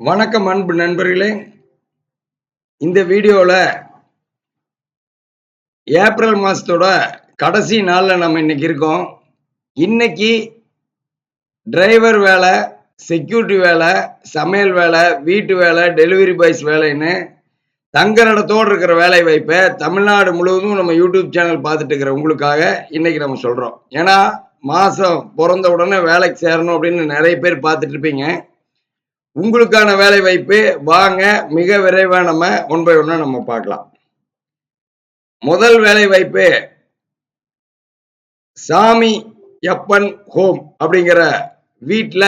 வணக்கம் அன்பு நண்பர்களே. இந்த வீடியோல ஏப்ரல் மாசத்தோட கடைசி நாள்ல நம்ம இன்னைக்கு இருக்கோம். இன்னைக்கு டிரைவர் வேலை, செக்யூரிட்டி வேலை, சமையல் வேலை, வீட்டு வேலை, டெலிவரி பாய்ஸ் வேலைன்னு தங்குற இடத்தோடு இருக்கிற வேலை வாய்ப்பை தமிழ்நாடு முழுவதும் நம்ம யூடியூப் சேனல் பார்த்துட்டு இருக்கிற உங்களுக்காக இன்னைக்கு நம்ம சொல்றோம். ஏன்னா மாசம் பிறந்த உடனே வேலைக்கு சேரணும் அப்படின்னு நிறைய பேர் பார்த்துட்டு இருப்பீங்க. உங்களுக்கான வேலை வாய்ப்பு வாங்க, மிக விரைவா நம்ம ஒன் பை ஒன்னா நம்ம பார்க்கலாம். முதல் வேலை வாய்ப்பு சாமி யப்பன் ஹோம் அப்படிங்கிற வீட்டுல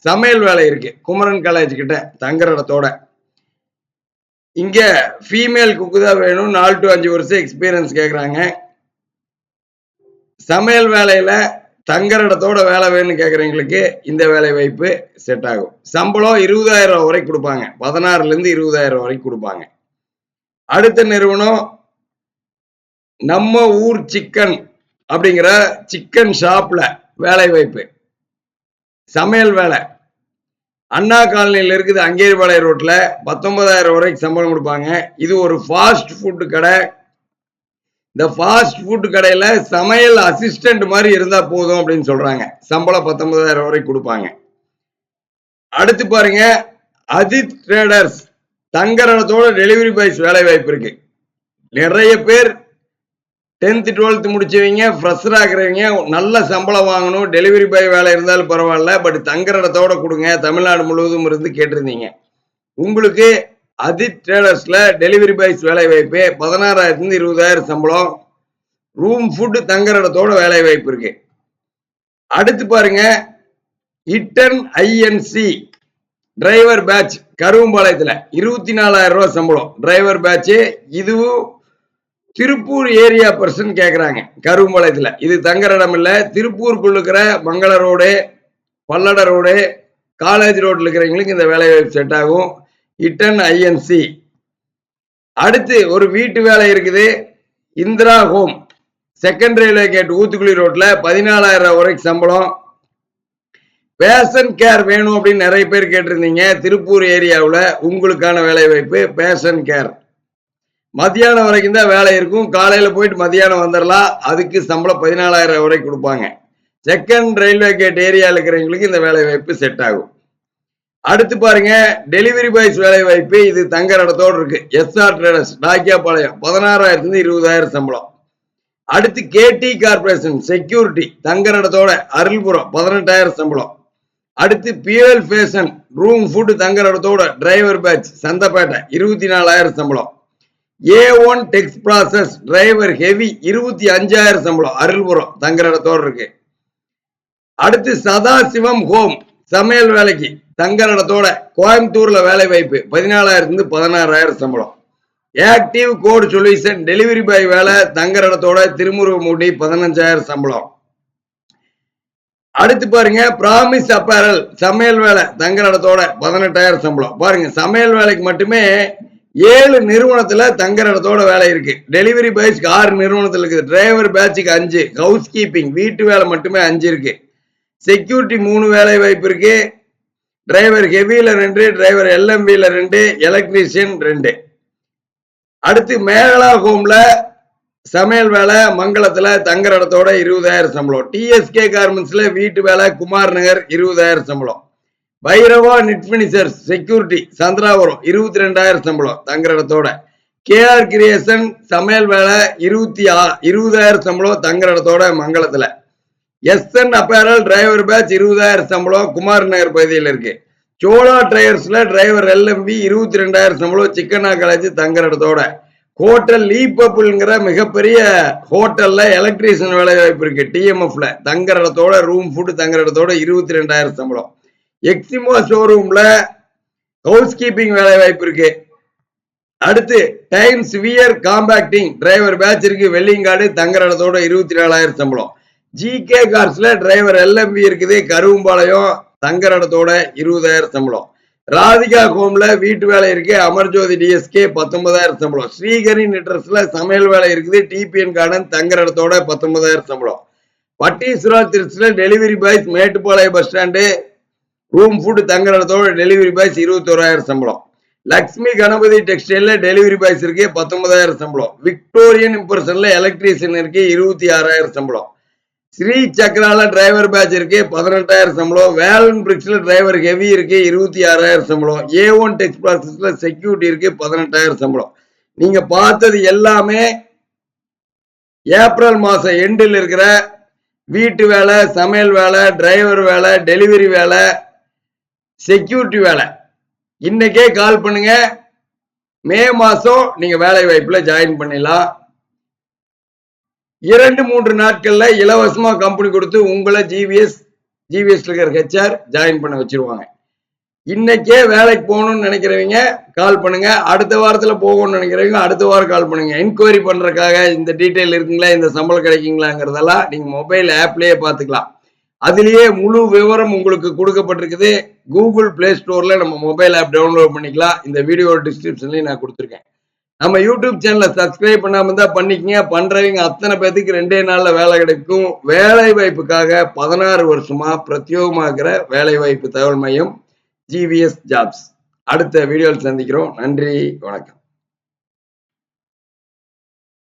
சமையல் வேலை இருக்கு. குமரன் காலேஜ் கிட்ட தங்குற இடத்தோட. இங்க ஃபீமேல் குக்கு தான் வேணும். 4 to 5 வருஷம் எக்ஸ்பீரியன்ஸ் கேக்குறாங்க. சமையல் வேலையில தங்குற இடத்தோட வேலை வேணும்னு கேக்குறவங்களுக்கு இந்த வேலை வாய்ப்பு செட் ஆகும். சம்பளம் 20,000 ரூபாய் வரைக்கும் கொடுப்பாங்க. 16,000 இருந்து 20,000 வரைக்கும் கொடுப்பாங்க. அடுத்த நிறுவனம் நம்ம ஊர் சிக்கன் அப்படிங்கிற சிக்கன் ஷாப்ல வேலை வாய்ப்பு. சமையல் வேலை அண்ணா காலனியில் இருக்குது. அங்கேரிபாளையம் ரோட்ல 19,000 வரைக்கும் சம்பளம் கொடுப்பாங்க. இது ஒரு ஃபாஸ்ட் ஃபுட் கடை. இந்த ஃபாஸ்ட் ஃபுட் கடையில சமையல் அசிஸ்டன்ட் மாதிரி இருந்தா போதும் அப்படின்னு சொல்றாங்க. சம்பளம் 19,000 வரைக்கும் கொடுப்பாங்க. அடுத்து பாருங்க, அஜித் ட்ரேடர்ஸ் தங்கரடத்தோட டெலிவரி பாய்ஸ் வேலை வாய்ப்பு இருக்கு. நிறைய பேர் 10th 12th முடிச்சவங்க, ஃப்ரெஷரா இருக்கிறவங்க, நல்ல சம்பளம் வாங்கணும், டெலிவரி பாய் வேலை இருந்தாலும் பரவாயில்ல, பட் தங்குற இடத்தோட கொடுங்க, தமிழ்நாடு முழுவதும் இருந்து கேட்டிருந்தீங்க. உங்களுக்கு அஜித் ட்ரேடர்ஸ்ல டெலிவரி பாய்ஸ் வேலை வாய்ப்பு 16,000 இருந்து 20,000 சம்பளம். ரூம் ஃபுட் தங்குற இடத்தோட வேலை வாய்ப்பு இருக்கு. அடுத்து பாருங்க, இட்டன் ஐஎன்சி டிரைவர் பேட்ச் கருவம்பாளையத்துல 24,000 ரூபாய் சம்பளம். டிரைவர் பேட்ச் இதுவும் திருப்பூர் ஏரியா பர்சன் கேக்குறாங்க. கருவம்பாளையத்துல இது தங்குற இடம் இல்ல. திருப்பூருக்குள்ள இருக்கிற மங்கள ரோடு, பல்லட ரோடு, காலேஜ் ரோட்ல இருக்கிறவங்களுக்கு இந்த வேலை வாய்ப்பு செட் ஆகும். இட்டன் ஐஎன்சி. அடுத்து ஒரு வீட்டு வேலை இருக்குது. Indira home, second railway gate, Uthukuli ரோட்ல 14,000 வரைக்கும் சம்பளம். பேஷன் கேர் வேணும் அப்படின்னு நிறைய பேர் கேட்டிருந்தீங்க. திருப்பூர் ஏரியாவில் உங்களுக்கான வேலை வாய்ப்பு பேஷன் கேர். மத்தியானம் வரைக்கும் தான் வேலை இருக்கும். காலையில போயிட்டு மத்தியானம் வந்துடலாம். அதுக்கு சம்பளம் 14,000 வரைக்கும் கொடுப்பாங்க. செகண்ட் ரயில்வே கேட் ஏரியாவில் இருக்கிறவங்களுக்கு இந்த வேலை வாய்ப்பு செட் ஆகும். அடுத்து பாருங்க, டெலிவரி பாய்ஸ் வேலை வாய்ப்பு. இது தங்குற இடத்தோடு இருக்கு. எஸ்ஆர் ட்ரேடர்ஸ் டாக்கியாபாளையம் 16,000 இருந்து 20,000 சம்பளம். அடுத்து கேடி கார்பரேஷன் செக்யூரிட்டி தங்குற இடத்தோட அருள்புரம் 18,000 சம்பளம். அடுத்து பியூஎல் ஃபேஷன் ரூம் ஃபுட் தங்குற இடத்தோட டிரைவர் பேட்ச் சந்தப்பேட்டை 24,000 சம்பளம். A1 டெக்ஸ் ப்ராசஸ் டிரைவர் ஹெவி 25,000 சம்பளம். அருள்புரம் தங்குற இடத்தோடு இருக்கு. அடுத்து சதாசிவம் ஹோம் சமையல் வேலைக்கு தங்குற இடத்தோட கோயம்புத்தூர்ல வேலை வாய்ப்பு 14,000 இருந்து 16,000 சம்பளம். Active code solution delivery boy வேலை தங்குற இடத்தோட திருமுருகமூடி 15,000 சம்பளம். அடுத்து பாருங்க, பிராமிஸ் அப்பேரல் சமையல் வேலை தங்குற இடத்தோட 18,000 சம்பளம். பாருங்க, சமையல் வேலைக்கு மட்டுமே 7 நிறுவனத்துல தங்குற இடத்தோட வேலை இருக்கு. டெலிவரி பாய்ஸ்க்கு 6 நிறுவனத்துல இருக்குது. டிரைவர் பேட்சுக்கு 5, ஹவுஸ் கீப்பிங் வீட்டு வேலை மட்டுமே 5 இருக்கு. செக்யூரிட்டி 3 வேலை வாய்ப்பு இருக்கு. டிரைவர் ஹெவியில 2, டிரைவர் எல்எம்பியில 2, எலக்ட்ரீஷியன் 2. அடுத்து மேகலா ஹோம்ல சமையல் வேலை மங்களத்துல தங்குற இடத்தோட 20,000 சம்பளம். டிஎஸ்கே கார்மெண்ட்ஸ்ல வீட்டு வேலை குமார் நகர் 20,000 சம்பளம். Bhairava knit finishers security Chandrapuram 22,000 சம்பளம் தங்குற இடத்தோட. கேஆர் கிரியேஷன் சமையல் வேலை 20,000 சம்பளம் தங்குற இடத்தோட மங்களத்துல. எஸ்என் அப்பேரல் டிரைவர் பேட்ச் 20,000 சம்பளம் குமார் நகர் பகுதியில் இருக்கு. சோலா டயர்ஸ்ல டிரைவர் எல்எம்பி 22,000 சம்பளம் சிக்கனா காலேஜ் தங்குற இடத்தோட. ஹோட்டல் லீப்பப்புங்கிற மிகப்பெரிய ஹோட்டல்ல எலக்ட்ரீஷியன் வேலை வாய்ப்பு இருக்கு. டிஎம்எஃப்ல தங்குற இடத்தோட ரூம் ஃபுட் தங்குற இடத்தோட 22,000 சம்பளம். எக்ஸிமோ ஷோரூம்ல ஹவுஸ் கீப்பிங் வேலை வாய்ப்பு இருக்கு. அடுத்து times wear compacting driver batch இருக்கு. வெள்ளிங்காடு தங்குற இடத்தோட 24,000 சம்பளம். ஜிகே கார்ஸ்ல டிரைவர் எல்எம்பி இருக்குது. கருவம்பாளையம் தங்குற இடத்தோட 20,000 சம்பளம். ராதிகா ஹோம்ல வீட்டு வேலை இருக்கு. அமர்ஜோதி டிஎஸ்கே 19,000 சம்பளம். ஸ்ரீகரி நிட்டர்ஸ்ல சமையல் வேலை இருக்குது. டிபிஎன் கார்டன் தங்குற இடத்தோட 19,000 சம்பளம். பட்டீஸ்வரா திருச்சில delivery boys Mettupalayam bus stand room food தங்குற இடத்தோட டெலிவரி பாய்ஸ் 21,000 சம்பளம். லக்ஷ்மி கணபதி டெக்ஸ்டைல்ல டெலிவரி பாய்ஸ் இருக்கு 19,000 சம்பளம். விக்டோரியன் இம்பர்சன்ல எலக்ட்ரீஷியன் இருக்கு 26,000 சம்பளம். ஸ்ரீ சக்ரால டிரைவர் பேட்ச் இருக்கு 18,000 சம்பளம். வேலன் பிரிக்ஸ்ல டிரைவர் ஹெவி இருக்கு 26,000 சம்பளம். A1 டெக்ஸ் ப்ராசஸ்ல செக்யூரிட்டி இருக்கு 18,000 சம்பளம். நீங்க பார்த்தது எல்லாமே ஏப்ரல் மாசம் எண்டில் இருக்கிற வீட்டு வேலை, சமையல் வேலை, டிரைவர் வேலை, டெலிவரி வேலை, செக்யூரிட்டி வேலை. இன்னைக்கே கால் பண்ணுங்க. மே மாசம் நீங்க வேலை வாய்ப்புல ஜாயின் பண்ணிடலாம். 2-3 நாட்கள்ல இலவசமா கம்பெனி கொடுத்து உங்களை ஜிவிஎஸ் இருக்கிற HR ஜாயின் பண்ண வச்சிருவாங்க. இன்னைக்கே வேலைக்கு போகணும்னு நினைக்கிறவங்க கால் பண்ணுங்க. அடுத்த வாரத்துல போகணும்னு நினைக்கிறவங்க அடுத்த வாரம் கால் பண்ணுங்க. என்கொயரி பண்றதுக்காக இந்த டீட்டெயில் இருக்குங்களா, இந்த சம்பளம் கிடைக்குங்களாங்கிறதெல்லாம் நீங்க மொபைல் ஆப்லயே பாத்துக்கலாம். அதுலயே முழு விவரம் உங்களுக்கு கொடுக்கப்பட்டிருக்குது. கூகுள் பிளே ஸ்டோர்ல நம்ம மொபைல் ஆப் டவுன்லோட் பண்ணிக்கலாம். இந்த வீடியோ டிஸ்கிரிப்ஷன்லயும் நான் கொடுத்துருக்கேன். நம்ம யூடியூப் சேனலை சப்ஸ்கிரைப் பண்ணாம இருந்தா பண்ணிக்கங்க. பண்றவங்க அத்தனை பேத்துக்கு 2 நாள்ல வேலை கிடைக்கும். வேலை வாய்ப்புக்காக 16 வருஷமா பிரத்யோகமாகிற வேலை வாய்ப்பு தகவல் மையம் GVS ஜாப்ஸ். அடுத்த வீடியோவில் சந்திக்கிறோம். நன்றி, வணக்கம்.